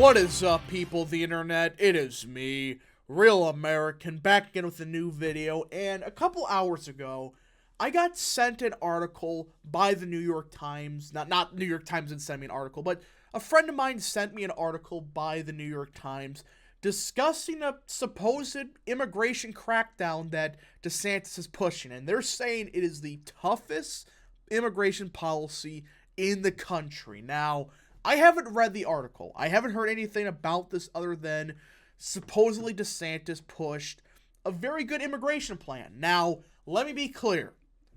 What is up, people of the internet? It is me, Real American, back again with a new video. And a couple hours ago, I got sent an article by the New York Times. Not New York Times didn't send me an article, but a friend of mine sent me an article by the New York Times discussing a supposed immigration crackdown that DeSantis is pushing. And they're saying it is the toughest immigration policy in the country. Now, I haven't read the article. I haven't heard anything about this other than supposedly DeSantis pushed a very good immigration plan. Now, let me be clear.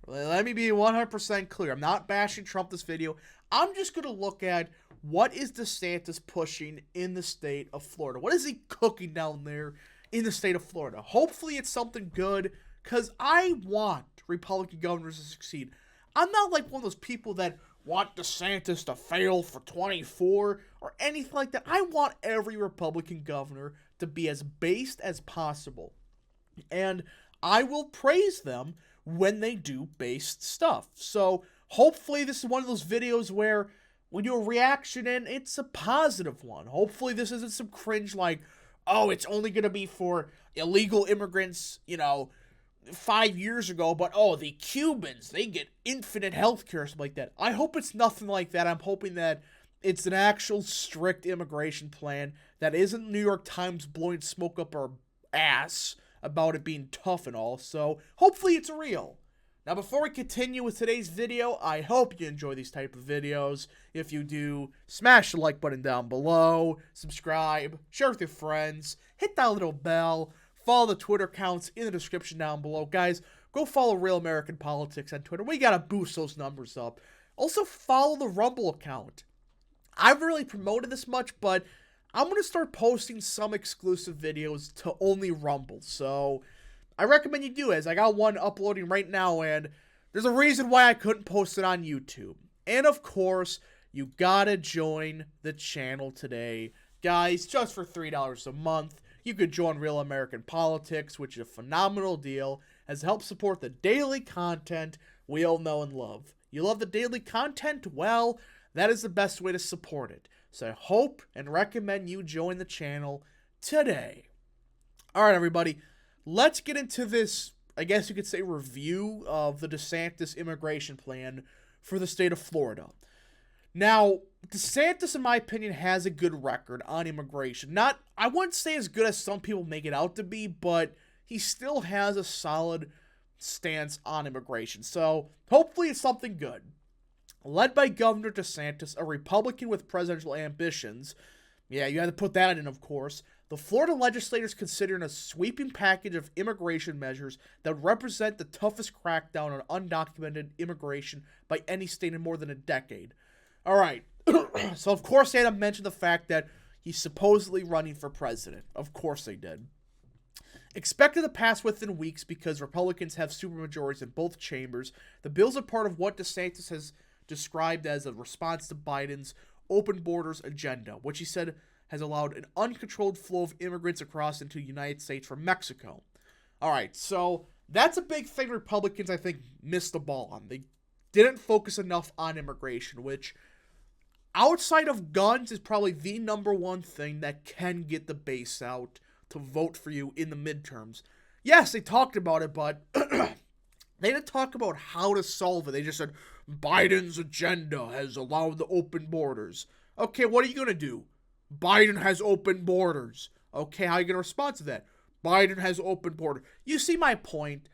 Let me be 100% clear. I'm not bashing Trump this video. I'm just going to look at what is DeSantis pushing in the state of Florida. What is he cooking down there in the state of Florida? Hopefully it's something good, because I want Republican governors to succeed. I'm not like one of those people that want DeSantis to fail for 24 or anything like that. I want every Republican governor to be as based as possible. And I will praise them when they do based stuff. So hopefully this is one of those videos where we do a reaction and it's a positive one. Hopefully this isn't some cringe like, oh, it's only going to be for illegal immigrants, 5 years ago, but oh, the Cubans, they get infinite health care, something like that. I hope it's nothing like that. I'm hoping that it's an actual strict immigration plan that isn't New York Times blowing smoke up our ass about it being tough and all. So hopefully it's real. Now, before we continue with today's video, I hope you enjoy these type of videos. If you do, smash the like button down below, subscribe, share with your friends, hit that little bell. Follow the Twitter accounts in the description down below. Guys, go follow Real American Politics on Twitter. We gotta boost those numbers up. Also, follow the Rumble account. I haven't really promoted this much, but I'm gonna start posting some exclusive videos to only Rumble. So, I recommend you do, as I got one uploading right now, and there's a reason why I couldn't post it on YouTube. And of course, you gotta join the channel today. Guys, just for $3 a month. You could join Real American Politics, which is a phenomenal deal, has helped support the daily content we all know and love. You love the daily content? Well, that is the best way to support it. So I hope and recommend you join the channel today. Alright, everybody, let's get into this, I guess you could say, review of the DeSantis immigration plan for the state of Florida. Now, DeSantis, in my opinion, has a good record on immigration. I wouldn't say as good as some people make it out to be, but he still has a solid stance on immigration. So, hopefully it's something good. Led by Governor DeSantis, a Republican with presidential ambitions, yeah, you had to put that in, of course, the Florida legislators considering a sweeping package of immigration measures that represent the toughest crackdown on undocumented immigration by any state in more than a decade. Alright, so of course they had to mention the fact that he's supposedly running for president. Of course they did. Expected to pass within weeks because Republicans have supermajorities in both chambers, the bills are part of what DeSantis has described as a response to Biden's open borders agenda, which he said has allowed an uncontrolled flow of immigrants across into the United States from Mexico. Alright, so that's a big thing Republicans, I think, missed the ball on. They didn't focus enough on immigration, which, outside of guns, is probably the number one thing that can get the base out to vote for you in the midterms. Yes, they talked about it, but they didn't talk about how to solve it. They just said, Biden's agenda has allowed the open borders. Okay, what are you going to do? Biden has open borders. Okay, how are you going to respond to that? Biden has open borders. You see my point.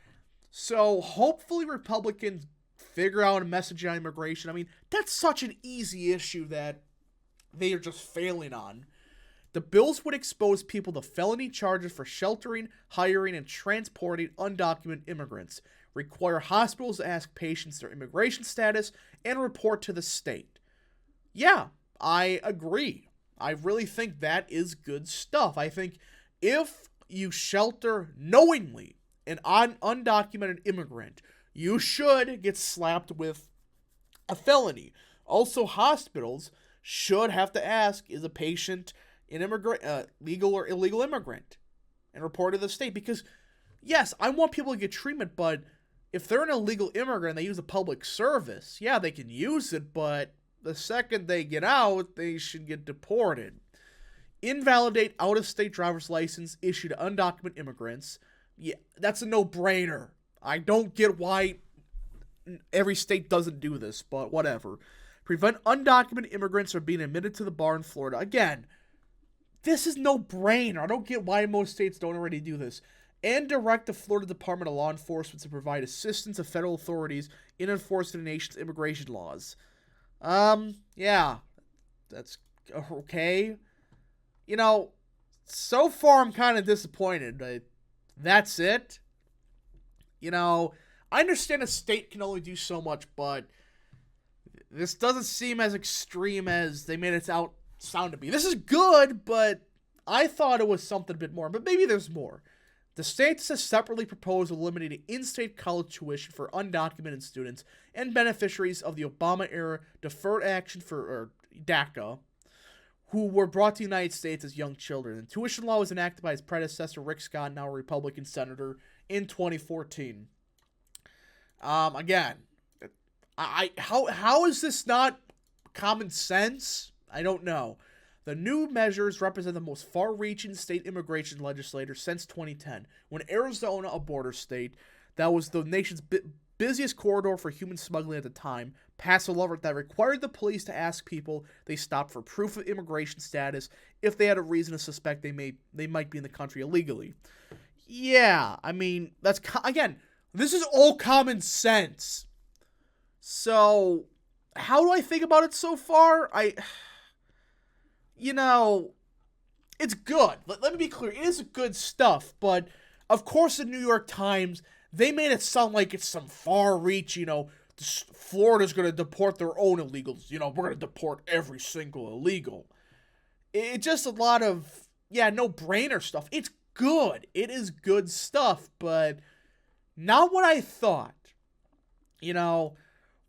So, hopefully Republicans figure out a message on immigration. I mean, that's such an easy issue that they are just failing on. The bills would expose people to felony charges for sheltering, hiring, and transporting undocumented immigrants, require hospitals to ask patients their immigration status, and report to the state. Yeah, I agree. I really think that is good stuff. I think if you shelter knowingly an undocumented immigrant, you should get slapped with a felony. Also, hospitals should have to ask, is a patient an legal or illegal immigrant? And report to the state. Because, yes, I want people to get treatment, but if they're an illegal immigrant and they use a public service, yeah, they can use it, but the second they get out, they should get deported. invalidate out-of-state driver's license issued to undocumented immigrants. Yeah, that's a no-brainer. I don't get why every state doesn't do this, but whatever. Prevent undocumented immigrants from being admitted to the bar in Florida. Again, this is no-brainer. I don't get why most states don't already do this. And direct the Florida Department of Law Enforcement to provide assistance to federal authorities in enforcing the nation's immigration laws. Yeah, that's okay. You know, so far I'm kind of disappointed. That's it. You know, I understand a state can only do so much, but this doesn't seem as extreme as they made it sound to be. This is good, but I thought it was something a bit more. But maybe there's more. DeSantis has separately proposed eliminating in-state college tuition for undocumented students and beneficiaries of the Obama-era Deferred Action for DACA, who were brought to the United States as young children. The tuition law was enacted by his predecessor, Rick Scott, now a Republican senator, in 2014. Again, how is this not common sense? I don't know. The new measures represent the most far-reaching state immigration legislature since 2010, when Arizona, a border state that was the nation's busiest corridor for human smuggling at the time, passed a law that required the police to ask people they stopped for proof of immigration status if they had a reason to suspect they might be in the country illegally. Yeah, I mean, again, this is all common sense. So, how do I think about it so far? You know, it's good. Let me be clear. It is good stuff, but of course the New York Times, they made it sound like it's some far reach, Florida's going to deport their own illegals. We're going to deport every single illegal. It's just a lot of, no-brainer stuff. It's good. It is good stuff, but not what I thought.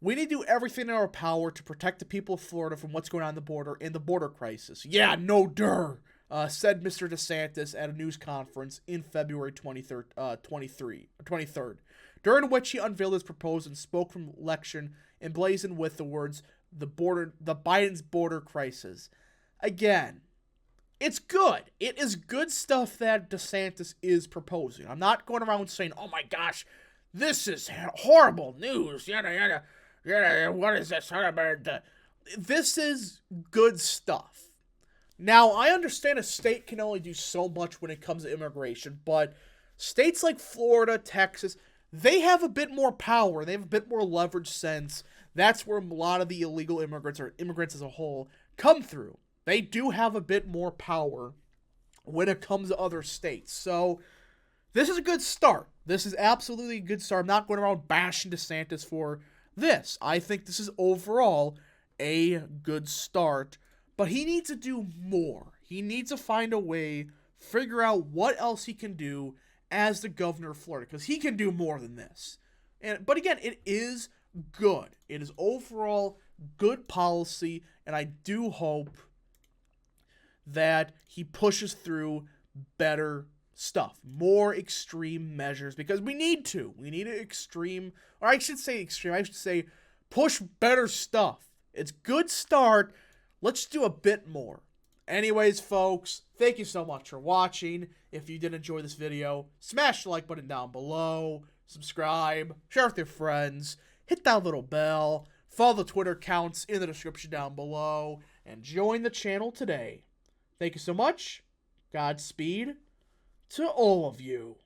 We need to do everything in our power to protect the people of Florida from what's going on the border and the border crisis. Yeah, no dur, said Mr. DeSantis at a news conference in February 23rd, during which he unveiled his proposal and spoke from election emblazoned with the words, the Biden's border crisis. Again, it's good. It is good stuff that DeSantis is proposing. I'm not going around saying, oh my gosh, this is horrible news, yada, yada. What is this? This is good stuff. Now, I understand a state can only do so much when it comes to immigration, but states like Florida, Texas, they have a bit more power. They have a bit more leverage since that's where a lot of the illegal immigrants, or immigrants as a whole, come through. They do have a bit more power when it comes to other states. So, this is a good start. This is absolutely a good start. I'm not going around bashing DeSantis for this. I think this is overall a good start, but he needs to do more. He needs to find a way, figure out what else he can do as the governor of Florida, because he can do more than this. But again, it is good. It is overall good policy, and I do hope that he pushes through better stuff, more extreme measures, because we need to. We need an extreme, or I should say push better stuff. It's good start. Let's do a bit more. Anyways, folks, thank you so much for watching. If you did enjoy this video, smash the like button down below, subscribe, share with your friends, hit that little bell, follow the Twitter accounts in the description down below, and join the channel today. Thank you so much. Godspeed to all of you.